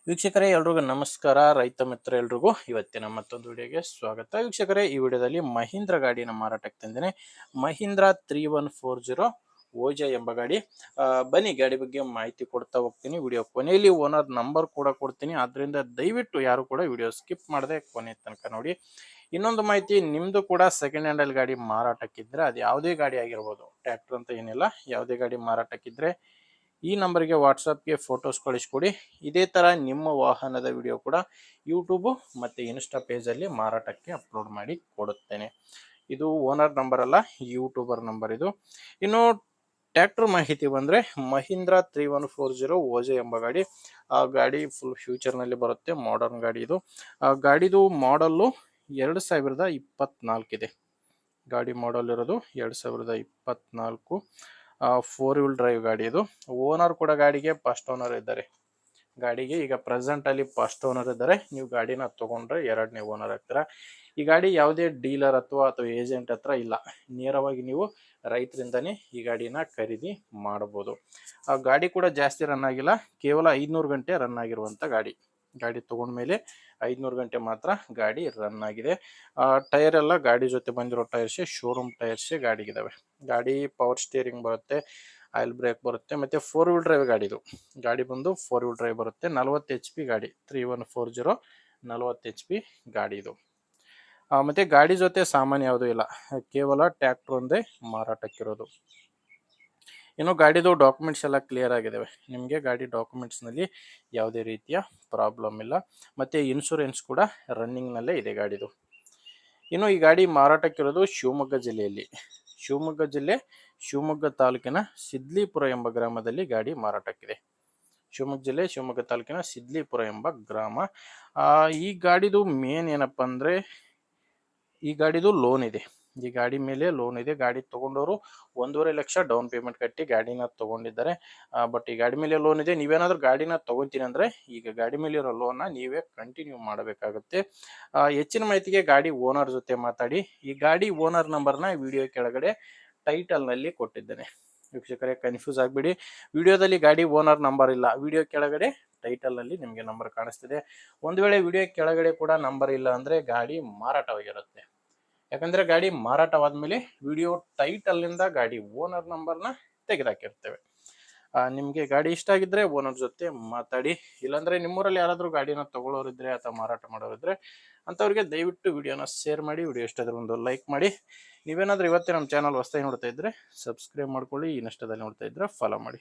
ವೀಕ್ಷಕರೇ ಎಲ್ರಿಗೂ ನಮಸ್ಕಾರ. ರೈತ ಮಿತ್ರ ಎಲ್ರಿಗೂ ಇವತ್ತಿನ ಮತ್ತೊಂದು ವಿಡಿಯೋಗೆ ಸ್ವಾಗತ. ವೀಕ್ಷಕರೇ, ಈ ವಿಡಿಯೋದಲ್ಲಿ ಮಹೀಂದ್ರ ಗಾಡಿನ ಮಾರಾಟಕ್ಕೆ ತಂದೇನೆ. ಮಹೀಂದ್ರ 3140 ಓಜಾ ಎಂಬ ಗಾಡಿ. ಬನ್ನಿ ಗಾಡಿ ಬಗ್ಗೆ ಮಾಹಿತಿ ಕೊಡ್ತಾ ಹೋಗ್ತೀನಿ. ವಿಡಿಯೋ ಕೊನೆಯಲ್ಲಿ ಓನರ್ ನಂಬರ್ ಕೂಡ ಕೊಡ್ತೀನಿ, ಆದ್ರಿಂದ ದಯವಿಟ್ಟು ಯಾರು ಕೂಡ ವಿಡಿಯೋ ಸ್ಕಿಪ್ ಮಾಡದೆ ಕೊನೆ ತನಕ ನೋಡಿ. ಇನ್ನೊಂದು ಮಾಹಿತಿ, ನಿಮ್ದು ಕೂಡ ಸೆಕೆಂಡ್ ಹ್ಯಾಂಡಲ್ ಗಾಡಿ ಮಾರಾಟಕ್ಕಿದ್ರೆ ಅದು ಯಾವುದೇ ಗಾಡಿ ಆಗಿರ್ಬೋದು, ಟ್ರ್ಯಾಕ್ಟರ್ ಅಂತ ಏನಿಲ್ಲ, ಯಾವುದೇ ಗಾಡಿ ಮಾರಾಟಕ್ಕಿದ್ರೆ ಈ ನಂಬರ್ಗೆ ವಾಟ್ಸಪ್ಗೆ ಫೋಟೋಸ್ ಕಳಿಸ್ಕೊಡಿ. ಇದೇ ಥರ ನಿಮ್ಮ ವಾಹನದ ವಿಡಿಯೋ ಕೂಡ ಯೂಟ್ಯೂಬು ಮತ್ತು ಇನ್ಸ್ಟಾ ಪೇಜಲ್ಲಿ ಮಾರಾಟಕ್ಕೆ ಅಪ್ಲೋಡ್ ಮಾಡಿ ಕೊಡುತ್ತೇನೆ. ಇದು ಓನರ್ ನಂಬರ್ ಅಲ್ಲ, ಯೂಟ್ಯೂಬರ್ ನಂಬರ್ ಇದು. ಇನ್ನು ಟ್ರ್ಯಾಕ್ಟರ್ ಮಾಹಿತಿ ಬಂದರೆ ಮಹೀಂದ್ರ 3140 ಓಜೆ ಎಂಬ ಗಾಡಿ. ಆ ಗಾಡಿ ಫುಲ್ ಫ್ಯೂಚರ್ನಲ್ಲಿ ಬರುತ್ತೆ, ಮಾಡರ್ನ್ ಗಾಡಿ ಇದು. ಆ ಗಾಡಿದು ಮಾಡಲ್ಲು 2024 ಇದೆ. ಗಾಡಿ ಮಾಡಲ್ ಇರೋದು 2024. 4 ವೀಲ್ ಡ್ರೈವ್ ಗಾಡಿ ಇದು. ಓನರ್ ಕೂಡ ಗಾಡಿಗೆ ಫಸ್ಟ್ ಓನರ್ ಇದ್ದಾರೆ. ಗಾಡಿಗೆ ಈಗ ಪ್ರೆಸೆಂಟ್ ಅಲ್ಲಿ ಫಸ್ಟ್ ಓನರ್ ಇದ್ದಾರೆ. ನೀವು ಗಾಡಿನ ತಗೊಂಡ್ರೆ ಎರಡನೇ ಓನರ್ ಆಗ್ತೀರಾ. ಈ ಗಾಡಿ ಯಾವುದೇ ಡೀಲರ್ ಅಥವಾ ಏಜೆಂಟ್ ಹತ್ರ ಇಲ್ಲ, ನೇರವಾಗಿ ನೀವು ರೈತರಿಂದನೇ ಈ ಗಾಡಿನ ಖರೀದಿ ಮಾಡಬಹುದು. ಆ ಗಾಡಿ ಕೂಡ ಜಾಸ್ತಿ ರನ್ ಆಗಿಲ್ಲ, ಕೇವಲ 500 ಗಂಟೆ ರನ್ ಆಗಿರುವಂತ ಗಾಡಿ. ಗಾಡಿ ತಗೊಂಡ್ಮೇಲೆ 500 ಗಂಟೆ ಮಾತ್ರ ಗಾಡಿ ರನ್ ಆಗಿದೆ. ಟೈರ್ ಎಲ್ಲ ಗಾಡಿ ಜೊತೆ ಬಂದಿರೋ ಟೈರ್ಸೇ, ಶೋರೂಮ್ ಟೈರ್ಸೇ ಗಾಡಿಗಿದಾವೆ. ಗಾಡಿ ಪವರ್ ಸ್ಟೇರಿಂಗ್ ಬರುತ್ತೆ, ಆಯಿಲ್ ಬ್ರೇಕ್ ಬರುತ್ತೆ, ಮತ್ತೆ 4 ವೀಲ್ ಡ್ರೈವ್ ಗಾಡಿ ಇದು. ಗಾಡಿ ಬಂದು 4 ವೀಲ್ ಡ್ರೈವ್ ಬರುತ್ತೆ. 40 HP ಗಾಡಿ, 3140 40 HP ಗಾಡಿ ಇದು. ಮತ್ತೆ ಗಾಡಿ ಜೊತೆ ಸಾಮಾನ್ಯ ಯಾವುದೂ ಇಲ್ಲ, ಕೇವಲ ಟ್ರ್ಯಾಕ್ಟರ್ ಒಂದೇ ಮಾರಾಟಕ್ಕಿರೋದು. ಇನ್ನು ಗಾಡಿದು ಡಾಕ್ಯುಮೆಂಟ್ಸ್ ಎಲ್ಲ ಕ್ಲಿಯರ್ ಆಗಿದ್ದಾವೆ. ನಿಮಗೆ ಗಾಡಿ ಡಾಕ್ಯುಮೆಂಟ್ಸ್ನಲ್ಲಿ ಯಾವುದೇ ರೀತಿಯ ಪ್ರಾಬ್ಲಮ್ ಇಲ್ಲ. ಮತ್ತು ಇನ್ಶೂರೆನ್ಸ್ ಕೂಡ ರನ್ನಿಂಗ್ನಲ್ಲೇ ಇದೆ ಗಾಡಿದು. ಇನ್ನು ಈ ಗಾಡಿ ಮಾರಾಟಕ್ಕಿರೋದು ಶಿವಮೊಗ್ಗ ಜಿಲ್ಲೆಯಲ್ಲಿ. ಶಿವಮೊಗ್ಗ ಜಿಲ್ಲೆ, ಶಿವಮೊಗ್ಗ ತಾಲೂಕಿನ ಸಿದ್ಲಿಪುರ ಎಂಬ ಗ್ರಾಮದಲ್ಲಿ ಗಾಡಿ ಮಾರಾಟಕ್ಕಿದೆ. ಶಿವಮೊಗ್ಗ ಜಿಲ್ಲೆ, ಶಿವಮೊಗ್ಗ ತಾಲೂಕಿನ ಸಿದ್ಲಿಪುರ ಎಂಬ ಗ್ರಾಮ. ಈ ಗಾಡಿದು ಮೇನ್ ಏನಪ್ಪ ಅಂದರೆ, ಈ ಗಾಡಿದು ಲೋನ್ ಇದೆ. ಈ ಗಾಡಿ ಮೇಲೆ ಲೋನ್ ಇದೆ. ಗಾಡಿ ತಗೊಂಡವರು 1.5 ಲಕ್ಷ ಡೌನ್ ಪೇಮೆಂಟ್ ಕಟ್ಟಿ ಗಾಡಿನ ತಗೊಂಡಿದ್ದಾರೆ. ಬಟ್ ಈ ಗಾಡಿ ಮೇಲೆ ಲೋನ್ ಇದೆ. ನೀವೇನಾದ್ರೂ ಗಾಡಿನ ತಗೋತೀನಿ ಅಂದ್ರೆ ಈಗ ಗಾಡಿ ಮೇಲೆ ಇರೋ ಲೋನ್ನ ನೀವೇ ಕಂಟಿನ್ಯೂ ಮಾಡಬೇಕಾಗುತ್ತೆ. ಹೆಚ್ಚಿನ ಮಾಹಿತಿಗೆ ಗಾಡಿ ಓನರ್ ಜೊತೆ ಮಾತಾಡಿ. ಈ ಗಾಡಿ ಓನರ್ ನಂಬರ್ನ ವಿಡಿಯೋ ಕೆಳಗಡೆ ಟೈಟಲ್ನಲ್ಲಿ ಕೊಟ್ಟಿದ್ದೇನೆ. ವೀಕ್ಷಕರೇ, ಕನ್ಫ್ಯೂಸ್ ಆಗಬೇಡಿ. ವಿಡಿಯೋದಲ್ಲಿ ಗಾಡಿ ಓನರ್ ನಂಬರ್ ಇಲ್ಲ, ವಿಡಿಯೋ ಕೆಳಗಡೆ ಟೈಟಲ್ನಲ್ಲಿ ನಿಮಗೆ ನಂಬರ್ ಕಾಣಿಸ್ತಿದೆ. ಒಂದು ವೇಳೆ ವಿಡಿಯೋ ಕೆಳಗಡೆ ಕೂಡ ನಂಬರ್ ಇಲ್ಲ ಅಂದರೆ ಗಾಡಿ ಮಾರಾಟವಾಗಿರುತ್ತೆ. ಯಾಕಂದರೆ ಗಾಡಿ ಮಾರಾಟವಾದ್ಮೇಲೆ ವಿಡಿಯೋ ಟೈಟಲ್ನಿಂದ ಗಾಡಿ ಓನರ್ ನಂಬರ್ನ ತೆಗೆದಾಕಿರ್ತೇವೆ. ನಿಮಗೆ ಗಾಡಿ ಇಷ್ಟ ಆಗಿದ್ರೆ ಓನರ್ ಜೊತೆ ಮಾತಾಡಿ. ಇಲ್ಲಾಂದರೆ ನಿಮ್ಮೂರಲ್ಲಿ ಯಾರಾದರೂ ಗಾಡಿನ ತಗೊಳ್ಳೋರಿದ್ರೆ ಅಥವಾ ಮಾರಾಟ ಮಾಡೋರಿದ್ರೆ ಅಂಥವ್ರಿಗೆ ದಯವಿಟ್ಟು ವಿಡಿಯೋನ ಶೇರ್ ಮಾಡಿ. ವಿಡಿಯೋ ಇಷ್ಟ ಆದರೆ ಒಂದು ಲೈಕ್ ಮಾಡಿ. ನೀವೇನಾದರೂ ಇವತ್ತೇ ನಮ್ಮ ಚಾನಲ್ ಹೊಸದಾಗಿ ನೋಡ್ತಾ ಇದ್ದರೆ ಸಬ್ಸ್ಕ್ರೈಬ್ ಮಾಡ್ಕೊಳ್ಳಿ, ಇನ್ಸ್ಟಾದಲ್ಲಿ ನೋಡ್ತಾ ಇದ್ದರೆ ಫಾಲೋ ಮಾಡಿ.